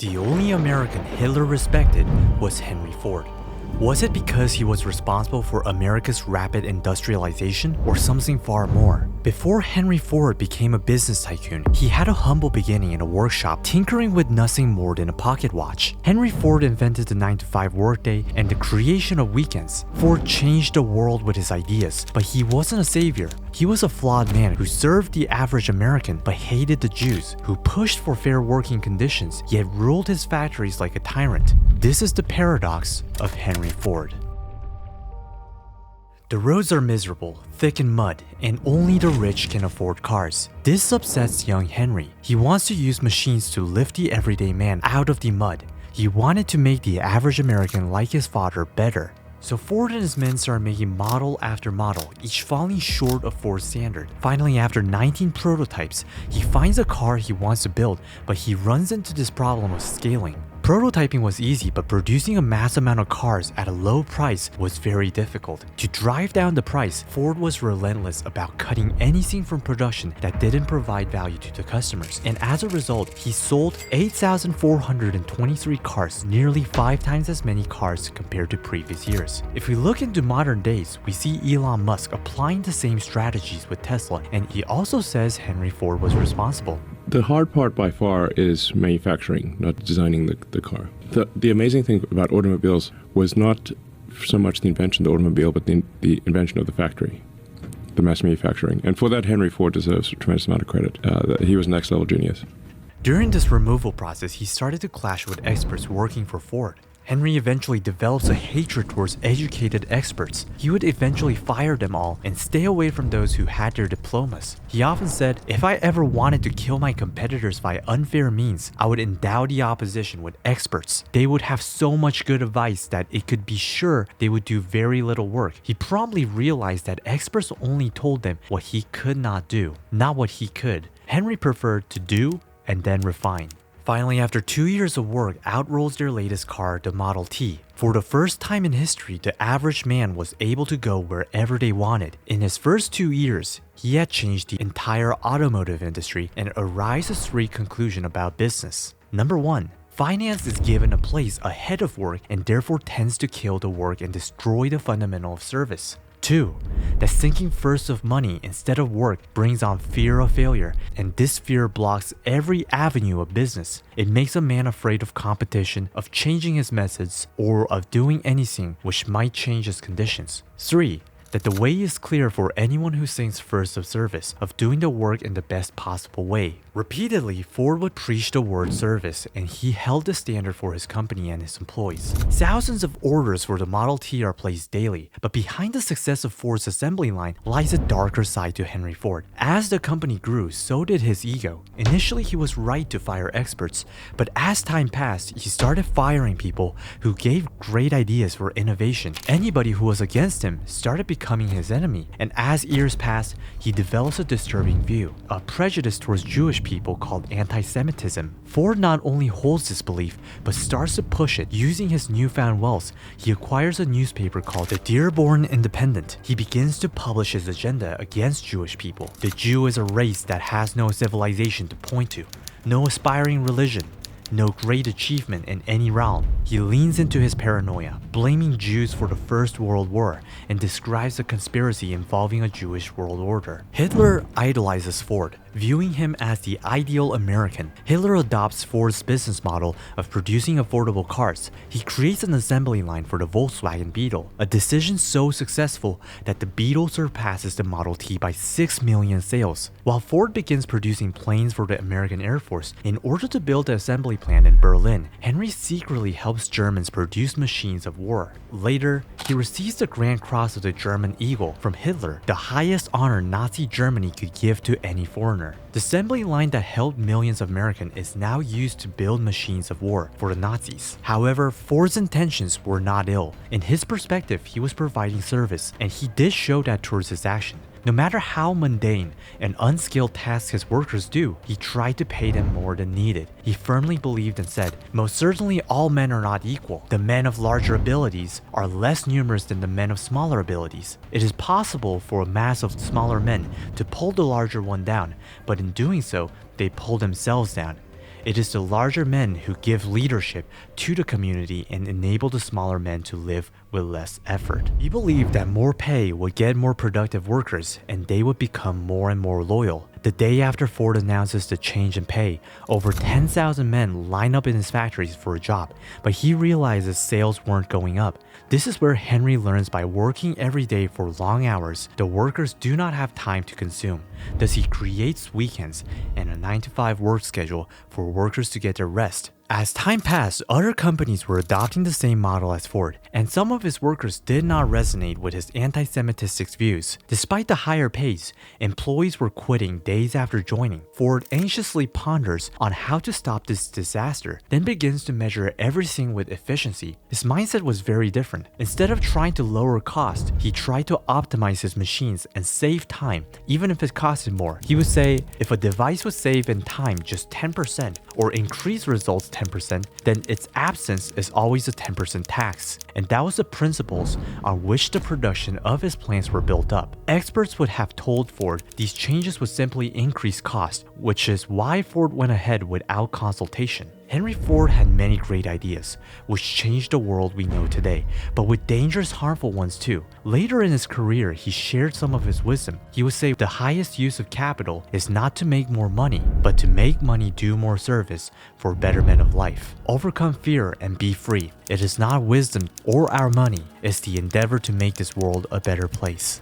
The only American Hitler respected was Henry Ford. Was it because he was responsible for America's rapid industrialization or something far more? Before Henry Ford became a business tycoon, he had a humble beginning in a workshop tinkering with nothing more than a pocket watch. Henry Ford invented the 9-to-5 workday and the creation of weekends. Ford changed the world with his ideas, but he wasn't a savior. He was a flawed man who served the average American but hated the Jews, who pushed for fair working conditions yet ruled his factories like a tyrant. This is the paradox of Henry Ford. The roads are miserable, thick in mud, and only the rich can afford cars. This upsets young Henry. He wants to use machines to lift the everyday man out of the mud. He wanted to make the average American like his father better. So Ford and his men started making model after model, each falling short of Ford's standard. Finally, after 19 prototypes, he finds a car he wants to build, but he runs into this problem of scaling. Prototyping was easy, but producing a mass amount of cars at a low price was very difficult. To drive down the price, Ford was relentless about cutting anything from production that didn't provide value to the customers. And as a result, he sold 8,423 cars, nearly 5 times as many cars compared to previous years. If we look into modern days, we see Elon Musk applying the same strategies with Tesla, and he also says Henry Ford was responsible. The hard part by far is manufacturing, not designing the car. The amazing thing about automobiles was not so much the invention of the automobile, but the invention of the factory, the mass manufacturing. And for that, Henry Ford deserves a tremendous amount of credit. He was next level genius. During this removal process, he started to clash with experts working for Ford. Henry eventually develops a hatred towards educated experts. He would eventually fire them all and stay away from those who had their diplomas. He often said, "If I ever wanted to kill my competitors by unfair means, I would endow the opposition with experts. They would have so much good advice that it could be sure they would do very little work." He promptly realized that experts only told them what he could not do, not what he could. Henry preferred to do and then refine. Finally, after 2 years of work, out rolls their latest car, the Model T. For the first time in history, the average man was able to go wherever they wanted. In his first 2 years, he had changed the entire automotive industry and arises 3 conclusions about business. Number 1. Finance is given a place ahead of work and therefore tends to kill the work and destroy the fundamental of service. 2. That thinking first of money instead of work brings on fear of failure, and this fear blocks every avenue of business. It makes a man afraid of competition, of changing his methods, or of doing anything which might change his conditions. 3. That the way is clear for anyone who thinks first of service, of doing the work in the best possible way. Repeatedly, Ford would preach the word service, and he held the standard for his company and his employees. Thousands of orders for the Model T are placed daily, but behind the success of Ford's assembly line lies a darker side to Henry Ford. As the company grew, so did his ego. Initially, he was right to fire experts, but as time passed, he started firing people who gave great ideas for innovation. Anybody who was against him started becoming his enemy, and as years passed, he develops a disturbing view, a prejudice towards Jewish people called anti-Semitism. Ford not only holds this belief, but starts to push it. Using his newfound wealth, he acquires a newspaper called the Dearborn Independent. He begins to publish his agenda against Jewish people. The Jew is a race that has no civilization to point to, no aspiring religion, no great achievement in any realm. He leans into his paranoia, blaming Jews for the First World War, and describes a conspiracy involving a Jewish world order. Hitler idolizes Ford, viewing him as the ideal American. Hitler adopts Ford's business model of producing affordable cars. He creates an assembly line for the Volkswagen Beetle, a decision so successful that the Beetle surpasses the Model T by 6 million sales. While Ford begins producing planes for the American Air Force, in order to build the assembly plant in Berlin, Henry secretly helps Germans produce machines of war. Later, he receives the Grand Cross of the German Eagle from Hitler, the highest honor Nazi Germany could give to any foreigner. The assembly line that held millions of Americans is now used to build machines of war for the Nazis. However, Ford's intentions were not ill. In his perspective, he was providing service, and he did show that towards his action. No matter how mundane and unskilled tasks his workers do, he tried to pay them more than needed. He firmly believed and said, "Most certainly all men are not equal. The men of larger abilities are less numerous than the men of smaller abilities. It is possible for a mass of smaller men to pull the larger one down, but in doing so, they pull themselves down. It is the larger men who give leadership to the community and enable the smaller men to live with less effort. He believed that more pay would get more productive workers and they would become more and more loyal. The day after Ford announces the change in pay, over 10,000 men line up in his factories for a job, but he realizes sales weren't going up. This is where Henry learns by working every day for long hours, the workers do not have time to consume. Thus he creates weekends and a 9-to-5 work schedule for workers to get their rest. As time passed, other companies were adopting the same model as Ford, and some of his workers did not resonate with his anti-Semitic views. Despite the higher pays, employees were quitting days after joining. Ford anxiously ponders on how to stop this disaster, then begins to measure everything with efficiency. His mindset was very different. Instead of trying to lower cost, he tried to optimize his machines and save time, even if it costed more. He would say, if a device would save in time just 10% or increase results 10%, then its absence is always a 10% tax. And that was the principles on which the production of his plants were built up. Experts would have told Ford these changes would simply increase cost, which is why Ford went ahead without consultation. Henry Ford had many great ideas, which changed the world we know today, but with dangerous, harmful ones too. Later in his career, he shared some of his wisdom. He would say the highest use of capital is not to make more money, but to make money do more service for betterment of life. Overcome fear and be free. It is not wisdom or our money, it's the endeavor to make this world a better place.